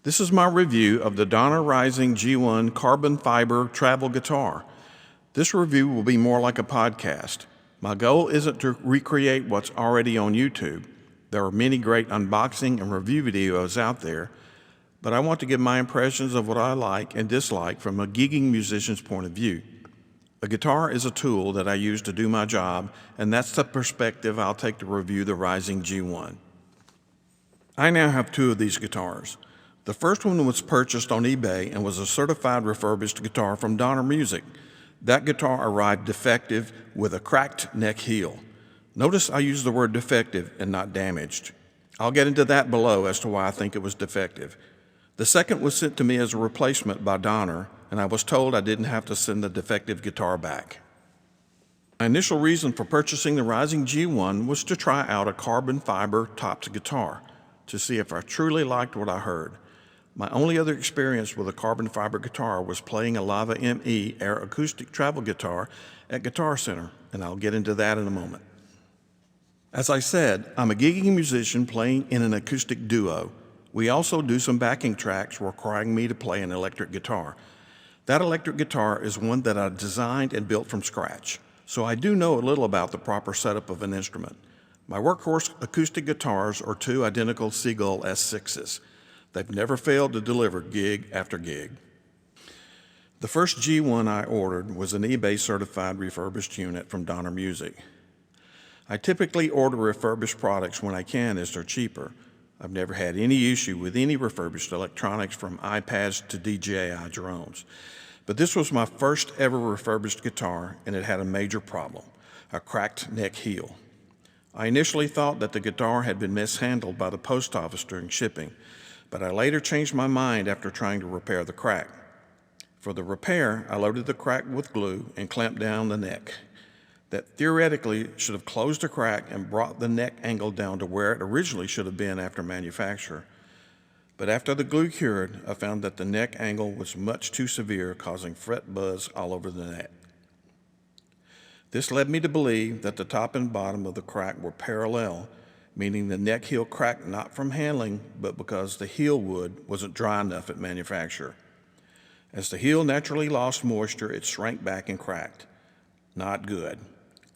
This is my review of the Donner Rising G1 carbon fiber travel guitar. This review will be more like a podcast. My goal isn't to recreate what's already on YouTube. There are many great unboxing and review videos out there, but I want to give my impressions of what I like and dislike from a gigging musician's point of view. A guitar is a tool that I use to do my job, and that's the perspective I'll take to review the Rising G1. I now have two of these guitars. The first one was purchased on eBay and was a certified refurbished guitar from Donner Music. That guitar arrived defective with a cracked neck heel. Notice I use the word defective and not damaged. I'll get into that below as to why I think it was defective. The second was sent to me as a replacement by Donner, and I was told I didn't have to send the defective guitar back. My initial reason for purchasing the Rising G1 was to try out a carbon fiber topped guitar to see if I truly liked what I heard. My only other experience with a carbon fiber guitar was playing a Lava ME Air acoustic travel guitar at Guitar Center, and I'll get into that in a moment. As I said, I'm a gigging musician playing in an acoustic duo. We also do some backing tracks requiring me to play an electric guitar. That electric guitar is one that I designed and built from scratch, so I do know a little about the proper setup of an instrument. My workhorse acoustic guitars are two identical Seagull S6s. They've never failed to deliver gig after gig. The first G1 I ordered was an eBay certified refurbished unit from Donner Music. I typically order refurbished products when I can as they're cheaper. I've never had any issue with any refurbished electronics from iPads to DJI drones. But this was my first ever refurbished guitar, and it had a major problem: a cracked neck heel. I initially thought that the guitar had been mishandled by the post office during shipping, but I later changed my mind after trying to repair the crack. For the repair, I loaded the crack with glue and clamped down the neck. That theoretically should have closed the crack and brought the neck angle down to where it originally should have been after manufacture. But after the glue cured, I found that the neck angle was much too severe, causing fret buzz all over the neck. This led me to believe that the top and bottom of the crack were parallel, meaning the neck heel cracked not from handling, but because the heel wood wasn't dry enough at manufacture. As the heel naturally lost moisture, it shrank back and cracked. Not good.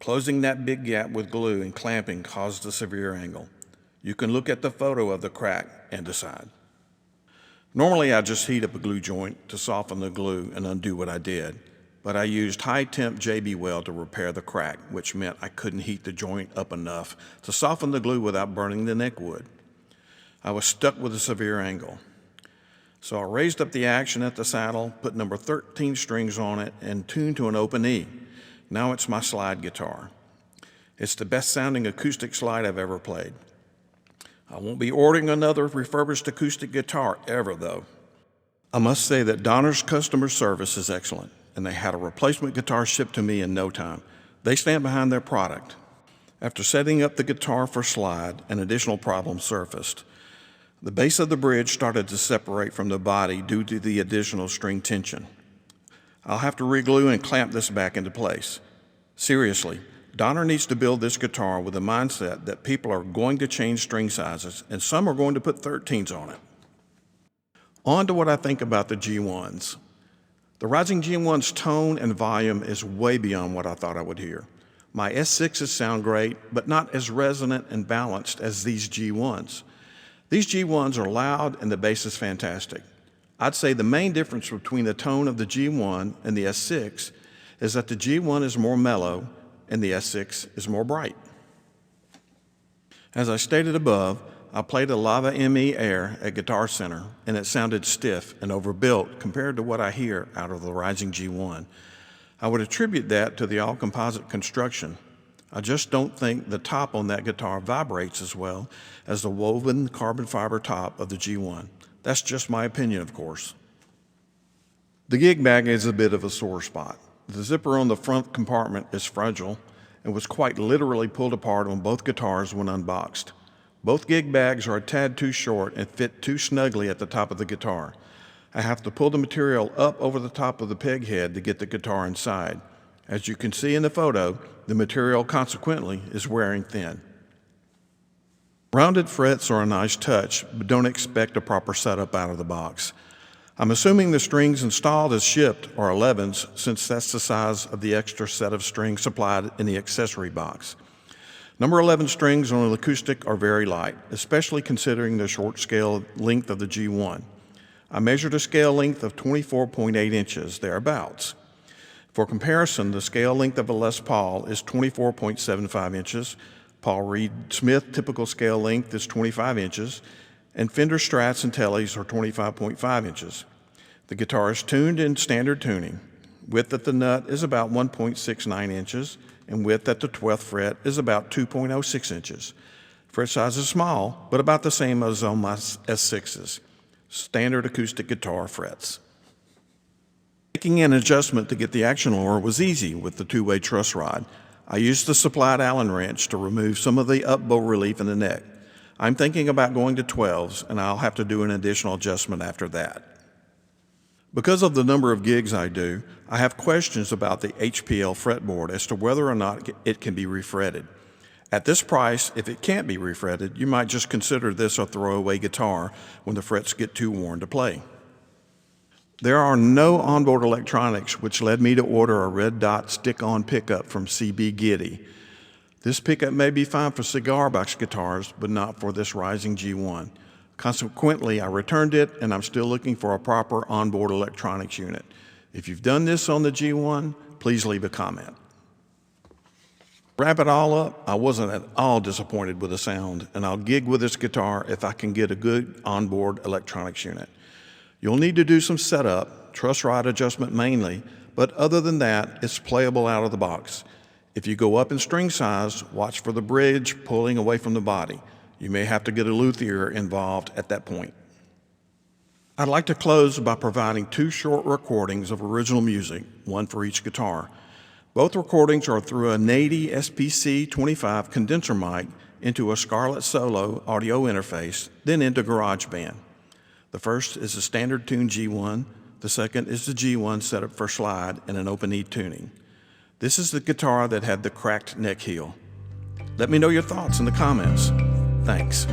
Closing that big gap with glue and clamping caused a severe angle. You can look at the photo of the crack and decide. Normally, I just heat up a glue joint to soften the glue and undo what I did, but I used high-temp JB Weld to repair the crack, which meant I couldn't heat the joint up enough to soften the glue without burning the neck wood. I was stuck with a severe angle. So I raised up the action at the saddle, put number 13 strings on it, and tuned to an open E. Now it's my slide guitar. It's the best sounding acoustic slide I've ever played. I won't be ordering another refurbished acoustic guitar ever, though. I must say that Donner's customer service is excellent, and they had a replacement guitar shipped to me in no time. They stand behind their product. After setting up the guitar for slide, an additional problem surfaced. The base of the bridge started to separate from the body due to the additional string tension. I'll have to reglue and clamp this back into place. Seriously, Donner needs to build this guitar with a mindset that people are going to change string sizes, and some are going to put 13s on it. On to what I think about the G1s. The Rising G1's tone and volume is way beyond what I thought I would hear. My S6s sound great, but not as resonant and balanced as these G1s. These G1s are loud and the bass is fantastic. I'd say the main difference between the tone of the G1 and the S6 is that the G1 is more mellow and the S6 is more bright. As I stated above, I played a Lava ME Air at Guitar Center, and it sounded stiff and overbuilt compared to what I hear out of the Rising G1. I would attribute that to the all-composite construction. I just don't think the top on that guitar vibrates as well as the woven carbon fiber top of the G1. That's just my opinion, of course. The gig bag is a bit of a sore spot. The zipper on the front compartment is fragile and was quite literally pulled apart on both guitars when unboxed. Both gig bags are a tad too short and fit too snugly at the top of the guitar. I have to pull the material up over the top of the peg head to get the guitar inside. As you can see in the photo, the material consequently is wearing thin. Rounded frets are a nice touch, but don't expect a proper setup out of the box. I'm assuming the strings installed as shipped are 11s, since that's the size of the extra set of strings supplied in the accessory box. Number 11 strings on an acoustic are very light, especially considering the short scale length of the G1. I measured a scale length of 24.8 inches, thereabouts. For comparison, the scale length of a Les Paul is 24.75 inches, Paul Reed Smith typical scale length is 25 inches, and Fender Strats and Tellys are 25.5 inches. The guitar is tuned in standard tuning. Width at the nut is about 1.69 inches, and width at the 12th fret is about 2.06 inches. Fret size is small, but about the same as on my S6s. Standard acoustic guitar frets. Making an adjustment to get the action lower was easy with the two-way truss rod. I used the supplied Allen wrench to remove some of the up bow relief in the neck. I'm thinking about going to 12s, and I'll have to do an additional adjustment after that. Because of the number of gigs I do, I have questions about the HPL fretboard as to whether or not it can be refretted. At this price, if it can't be refretted, you might just consider this a throwaway guitar when the frets get too worn to play. There are no onboard electronics, which led me to order a red dot stick-on pickup from CB Giddy. This pickup may be fine for cigar box guitars, but not for this Rising G1. Consequently, I returned it, and I'm still looking for a proper onboard electronics unit. If you've done this on the G1, please leave a comment. Wrap it all up, I wasn't at all disappointed with the sound, and I'll gig with this guitar if I can get a good onboard electronics unit. You'll need to do some setup, truss rod adjustment mainly, but other than that, it's playable out of the box. If you go up in string size, watch for the bridge pulling away from the body. You may have to get a luthier involved at that point. I'd like to close by providing two short recordings of original music, one for each guitar. Both recordings are through a Nady SPC25 condenser mic into a Scarlett Solo audio interface, then into GarageBand. The first is a standard tune G1, the second is the G1 set up for slide in an open E tuning. This is the guitar that had the cracked neck heel. Let me know your thoughts in the comments. Thanks.